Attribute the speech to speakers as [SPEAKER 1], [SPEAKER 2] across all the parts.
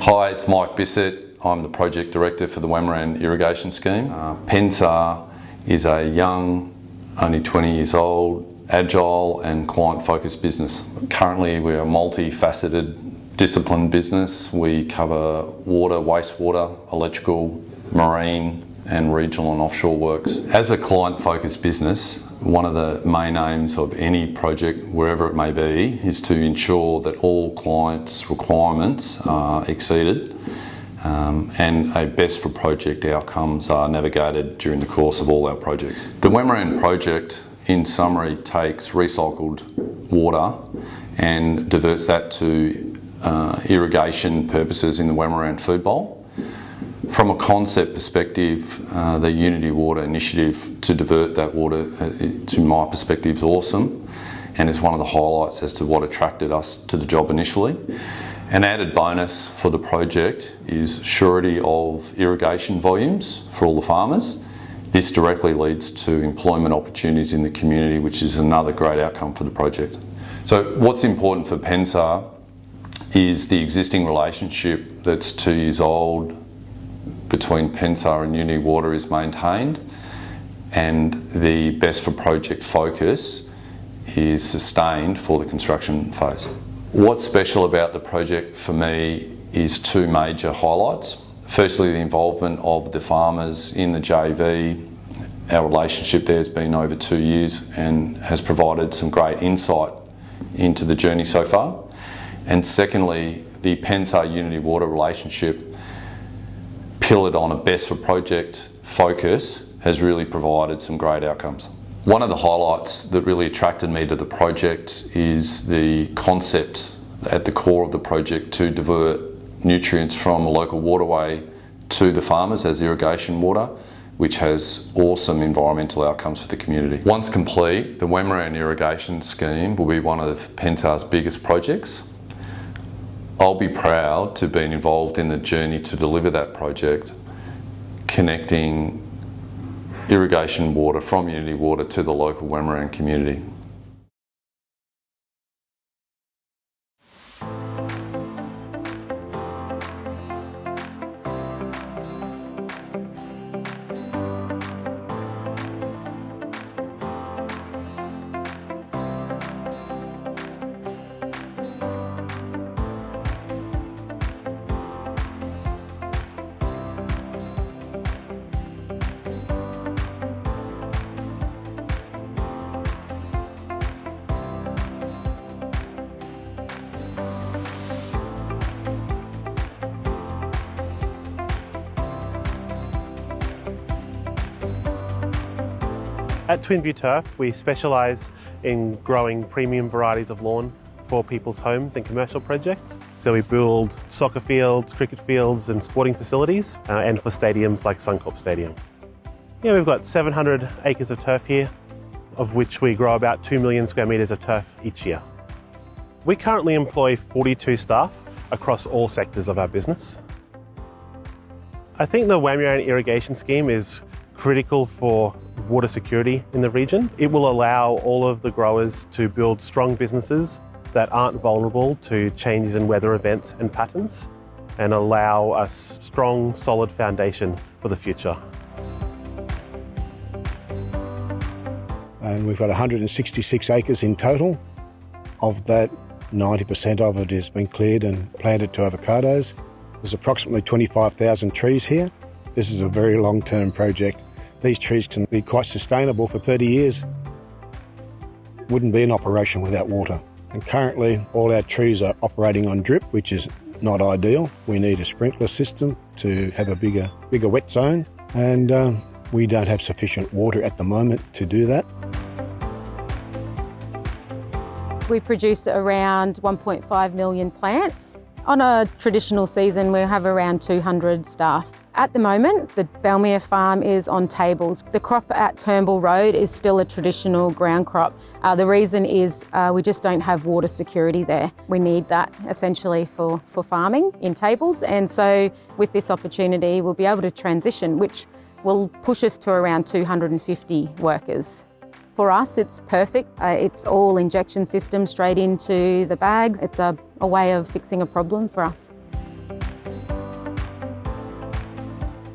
[SPEAKER 1] Hi, it's Mike Bissett. I'm the Project Director for the Wamarran Irrigation Scheme. Pensar is a young, only 20 years old, agile and client-focused business. Currently we're a multifaceted discipline business. We cover water, wastewater, electrical, marine and regional and offshore works. As a client-focused business, one of the main aims of any project, wherever it may be, is to ensure that all clients' requirements are exceeded and a best for project outcomes are navigated during the course of all our projects. The Wamarran project, in summary, takes recycled water and diverts that to irrigation purposes in the Wamarran food bowl. From a concept perspective, the Unity Water initiative to divert that water, to my perspective, is awesome, and it's one of the highlights as to what attracted us to the job initially. An added bonus for the project is surety of irrigation volumes for all the farmers. This directly leads to employment opportunities in the community, which is another great outcome for the project. So what's important for Pensar is the existing relationship that's 2 years old between Pensar and Unity Water is maintained, and the best for project focus is sustained for the construction phase. What's special about the project for me is two major highlights. Firstly, the involvement of the farmers in the JV. Our relationship there has been over 2 years and has provided some great insight into the journey so far. And secondly, the Pensar Unity Water relationship, pillared on a best for project focus, has really provided some great outcomes. One of the highlights that really attracted me to the project is the concept at the core of the project to divert nutrients from a local waterway to the farmers as irrigation water, which has awesome environmental outcomes for the community. Once complete, the Wamarran Irrigation Scheme will be one of Pensar's biggest projects. I'll be proud to be involved in the journey to deliver that project, connecting irrigation water from Unity Water to the local Wamarran community.
[SPEAKER 2] At Twinview Turf, we specialise in growing premium varieties of lawn for people's homes and commercial projects. So we build soccer fields, cricket fields and sporting facilities, and for stadiums like Suncorp Stadium. We've got 700 acres of turf here, of which we grow about 2 million square metres of turf each year. We currently employ 42 staff across all sectors of our business. I think the Wamarran Irrigation Scheme is critical for water security in the region. It will allow all of the growers to build strong businesses that aren't vulnerable to changes in weather events and patterns, and allow a strong, solid foundation for the future.
[SPEAKER 3] And we've got 166 acres in total. Of that, 90% of it has been cleared and planted to avocados. There's approximately 25,000 trees here. This is a very long-term project. These trees can be quite sustainable for 30 years. Wouldn't be in operation without water. And currently all our trees are operating on drip, which is not ideal. We need a sprinkler system to have a bigger wet zone, and we don't have sufficient water at the moment to do that.
[SPEAKER 4] We produce around 1.5 million plants. On a traditional season, we have around 200 staff. At the moment, the Belmere farm is on tables. The crop at Turnbull Road is still a traditional ground crop. The reason is we just don't have water security there. We need that essentially for farming in tables, and so with this opportunity we'll be able to transition, which will push us to around 250 workers. For us, it's perfect. It's all injection systems straight into the bags. It's a way of fixing a problem for us.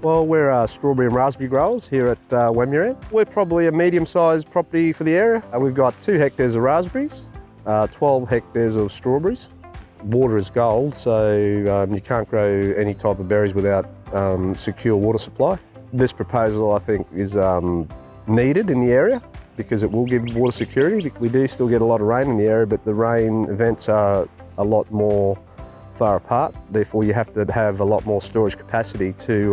[SPEAKER 5] Well, we're strawberry and raspberry growers here at Wamuran. We're probably a medium-sized property for the area. We've got 2 hectares of raspberries, 12 hectares of strawberries. Water is gold, so you can't grow any type of berries without secure water supply. This proposal, I think, is needed in the area because it will give water security. We do still get a lot of rain in the area, but the rain events are a lot more far apart. Therefore, you have to have a lot more storage capacity to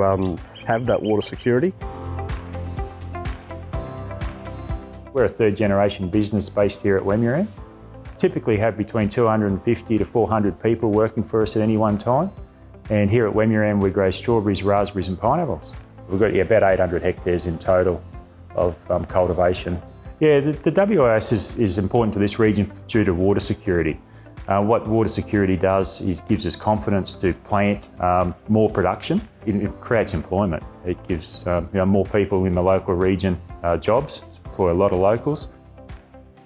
[SPEAKER 5] have that water security.
[SPEAKER 6] We're a 3rd generation business based here at Wamuran. Typically have between 250 to 400 people working for us at any one time. And here at Wamuran we grow strawberries, raspberries and pineapples. We've got about 800 hectares in total of cultivation. Yeah, the WIS is important to this region due to water security. What water security does is gives us confidence to plant more production. It creates employment. It gives more people in the local region jobs, employ a lot of locals.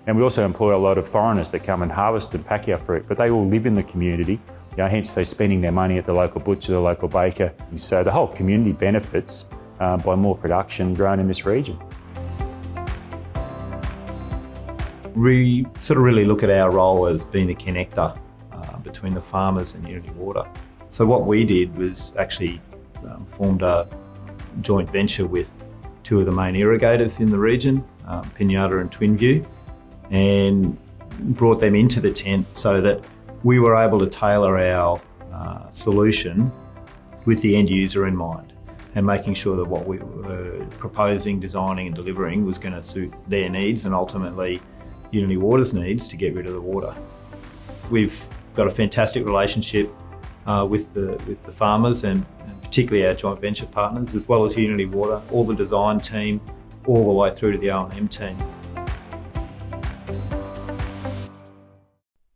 [SPEAKER 6] And we also employ a lot of foreigners that come and harvest and pack our fruit, but they all live in the community, hence they're spending their money at the local butcher, the local baker. And so the whole community benefits by more production grown in this region.
[SPEAKER 7] We sort of really look at our role as being the connector between the farmers and Unity Water. So what we did was actually formed a joint venture with 2 of the main irrigators in the region, Pinata and Twinview, and brought them into the tent so that we were able to tailor our solution with the end user in mind and making sure that what we were proposing, designing and delivering was going to suit their needs and ultimately Unity Water's needs to get rid of the water. We've got a fantastic relationship with the farmers and particularly our joint venture partners, as well as Unity Water, all the design team, all the way through to the O&M team.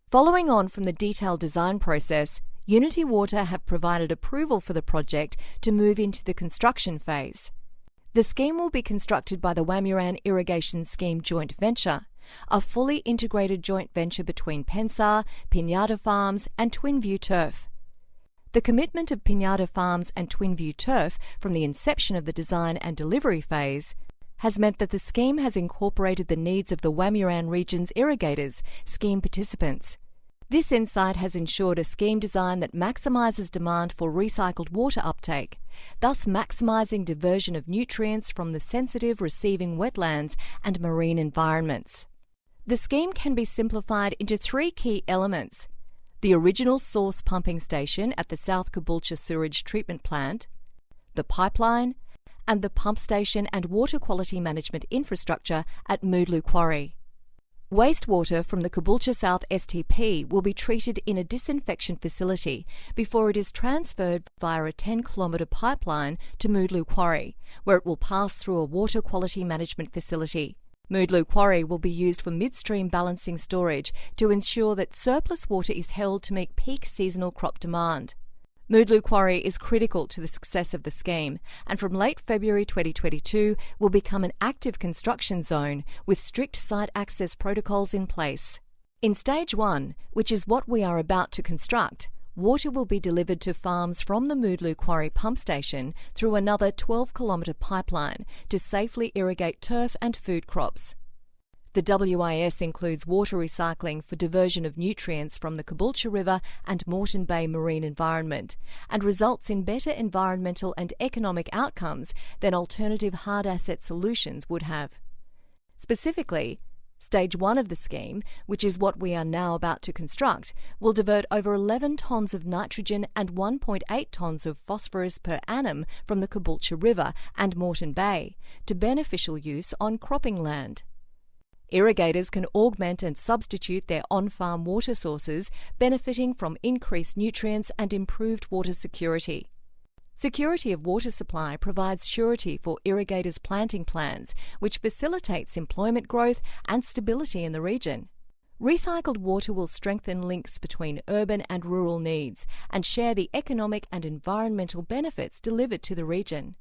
[SPEAKER 8] Following on from the detailed design process, Unity Water have provided approval for the project to move into the construction phase. The scheme will be constructed by the Wamuran Irrigation Scheme Joint Venture, a fully integrated joint venture between Pensar, Pinata Farms and Twinview Turf. The commitment of Pinata Farms and Twinview Turf from the inception of the design and delivery phase has meant that the scheme has incorporated the needs of the Wamuran region's irrigators, scheme participants. This insight has ensured a scheme design that maximises demand for recycled water uptake, thus maximising diversion of nutrients from the sensitive receiving wetlands and marine environments. The scheme can be simplified into 3 key elements: the original source pumping station at the South Caboolture Sewerage Treatment Plant, the pipeline, and the pump station and water quality management infrastructure at Moodloo Quarry. Wastewater from the Caboolture South STP will be treated in a disinfection facility before it is transferred via a 10-kilometre pipeline to Moodloo Quarry, where it will pass through a water quality management facility. Moodloo Quarry will be used for midstream balancing storage to ensure that surplus water is held to meet peak seasonal crop demand. Moodloo Quarry is critical to the success of the scheme and from late February 2022 will become an active construction zone with strict site access protocols in place. In Stage 1, which is what we are about to construct, water will be delivered to farms from the Moodloo Quarry pump station through another 12-kilometre pipeline to safely irrigate turf and food crops. The WIS includes water recycling for diversion of nutrients from the Caboolture River and Moreton Bay marine environment and results in better environmental and economic outcomes than alternative hard asset solutions would have. Specifically, Stage 1 of the scheme, which is what we are now about to construct, will divert over 11 tonnes of nitrogen and 1.8 tonnes of phosphorus per annum from the Caboolture River and Moreton Bay to beneficial use on cropping land. Irrigators can augment and substitute their on-farm water sources, benefiting from increased nutrients and improved water security. Security of water supply provides surety for irrigators' planting plans, which facilitates employment growth and stability in the region. Recycled water will strengthen links between urban and rural needs and share the economic and environmental benefits delivered to the region.